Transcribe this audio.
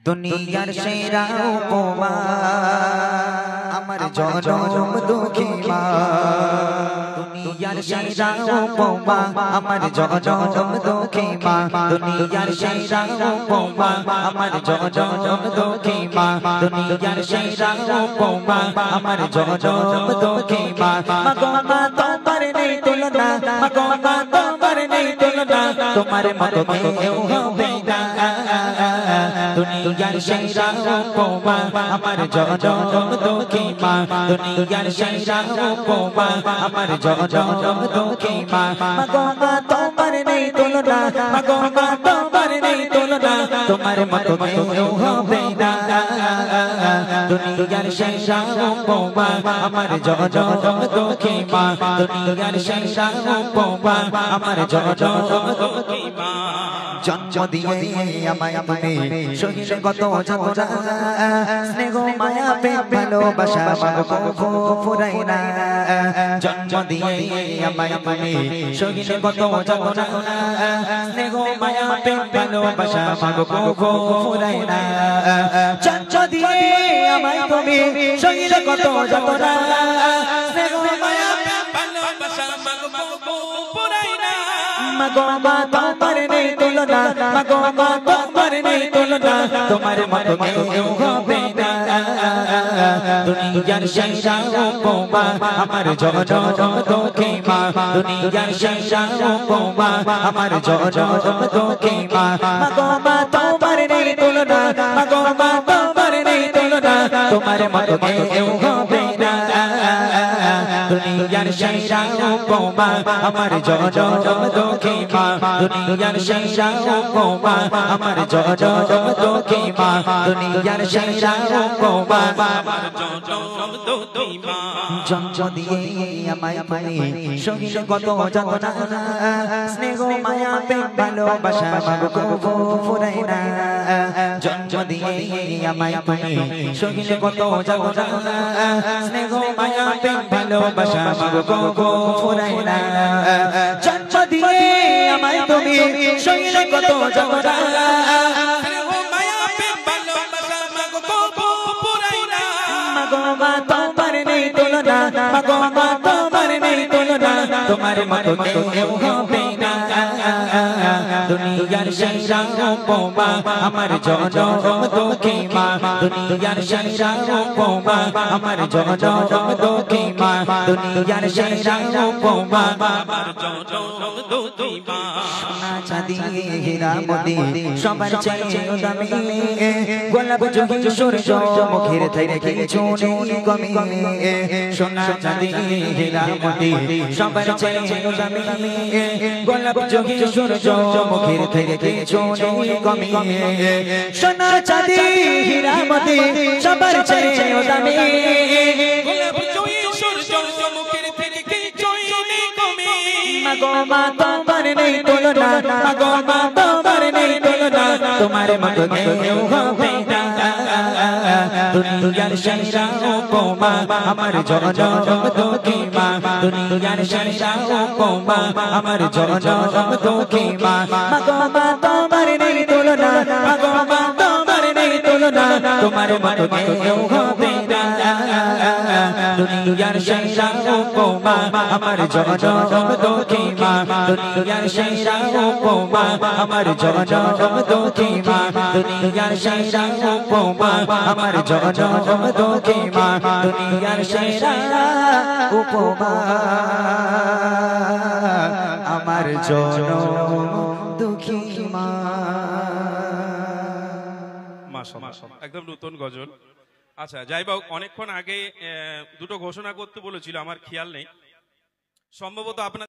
দুনিয়ার সেরা উপমা আমার জনম দুঃখী মা। দুনিয়ার সেরা উপমা আমার জনম দুঃখী মা। দুনিয়ার সেরা উপমা আমার জনম দুঃখী মা। দুনিয়ার সেরা উপমা আমার জনম দুঃখী মা। মাগো মা তোমার নেই তুলনা, মাগো মা তোমার নেই তুলনা, তোমার মতো কেউ হবে না। দুনিয়ার সেরা উপমা আমার জনম দুঃখী মা। দুনিয়ার সেরা উপমা আমার জনম দুঃখী মা। মাগো মা তোমার নেই তুলনা, মাগো মা তোমার নেই তুলনা, তোমার মতো কেউ হবে না। দুনিয়ার সেরা উপমা আমার জনম দুঃখী মা। দুনিয়ার সেরা উপমা আমার জনম দুঃখী মা। জন্ম দিয়ে আমায় তুমি শহীদ কত যন্ত্রণা, স্নেহ মায়া প্রেম ভালোবাসা মাগো ফুরাই না। জন্ম দিয়ে আমায় তুমি শহীদ কত যন্ত্রণা, স্নেহ মায়া প্রেম ভালোবাসা মাগো ফুরাই না। জন্ম দিয়ে আমায় তুমি শহীদ কত যন্ত্রণা, স্নেহ মায়া প্রেম ভালোবাসা মাগো ফুরাই না। মাগো মা তোমার নেই তুলনা, মাগো মা তোমার নেই তুলনা, তোমার মতো কেউ হবে না। দুনিয়ার সেরা উপমা আমার জনম দুঃখী মা। দুনিয়ার সেরা উপমা আমার জনম দুঃখী মা। মাগো মা তোমার নেই তুলনা, মাগো মা তোমার নেই তুলনা, তোমার মতো কেউ হবে না। দুনিয়ার সেরা উপমা আমার জনম দুঃখী মা। দুনিয়ার সেরা উপমা আমার জনম দুঃখী মা। দুনিয়ার সেরা উপমা আমার জনম দুঃখী মা। জন্ম দিয়ে আমায় তুমি শহীদ কত যন্ত্রণা, স্নেহ মায়া প্রেম ভালোবাসা মাগো ফুরাই না। জন্ম দিয়ে আমায় তুমি শহীদ কত যন্ত্রণা, স্নেহ মায়া প্রেম ভালোবাসা মাগো ফুরাই না। জন্ম দিয়ে আমায় তুমি শহীদ কত যন্ত্রণা, স্নেহ মায়া প্রেম ভালোবাসা মাগো ফুরাই না। মাগো মা তোমার নেই তুলনা, মাগো মা তোমার নেই তুলনা, তোমার মতো কেউ হবে না। দুনিয়ার সেরা উপমা আমার জনম দুঃখী মা। দুনিয়ার সেরা উপমা আমার জনম দুঃখী মা। দুনিয়ার সেরা উপমা আমার জনম দুঃখী মা। সোনা চাঁদি হীরা মোতি সবার চেয়ে দামি, গোলাপ জুহি সূর্য মুখের থেকে কিছু নেই কমি। সোনা চাঁদি হীরা মোতি সবার চেয়ে দামি, গোলাপ জুহি সূর্য মুখের থেকে কিছু নেই কমি। সোনা চাঁদি হীরা মোতি সবার চেয়ে দামি, গোলাপ জুহি সূর্য মুখের থেকে কিছু নেই কমি। মাগো মা তোমার নেই তুলনা, মাগো মা তোমার নেই তুলনা, তোমার মতো কেউ হবে না। দুনিয়ার সেরা উপমা আমার জনম দুঃখী মা। দুনিয়ার সেরা উপমা আমার জনম দুঃখী মা। মাগো মা তোমার নেই তুলনা, মাগো মা তোমার নেই তুলনা, তোমার মতো কেউ হবে না। দুনিয়ার সেরা উপমা আমার জনম দুঃখী মা। দুনিয়ার সেরা উপমা আমার জনম দুঃখী মা। দুনিয়ার সেরা উপমা আমার জনম দুঃখী মা। দুনিয়ার সেরা উপমা আমার জনম দুঃখী মা। মাশাআল্লাহ, একদম নতুন গজল। আচ্ছা যাই হোক, অনেকক্ষণ আগে দুটো ঘোষণা করতে বলেছিল, আমার খেয়াল নেই, সম্ভবত আপনার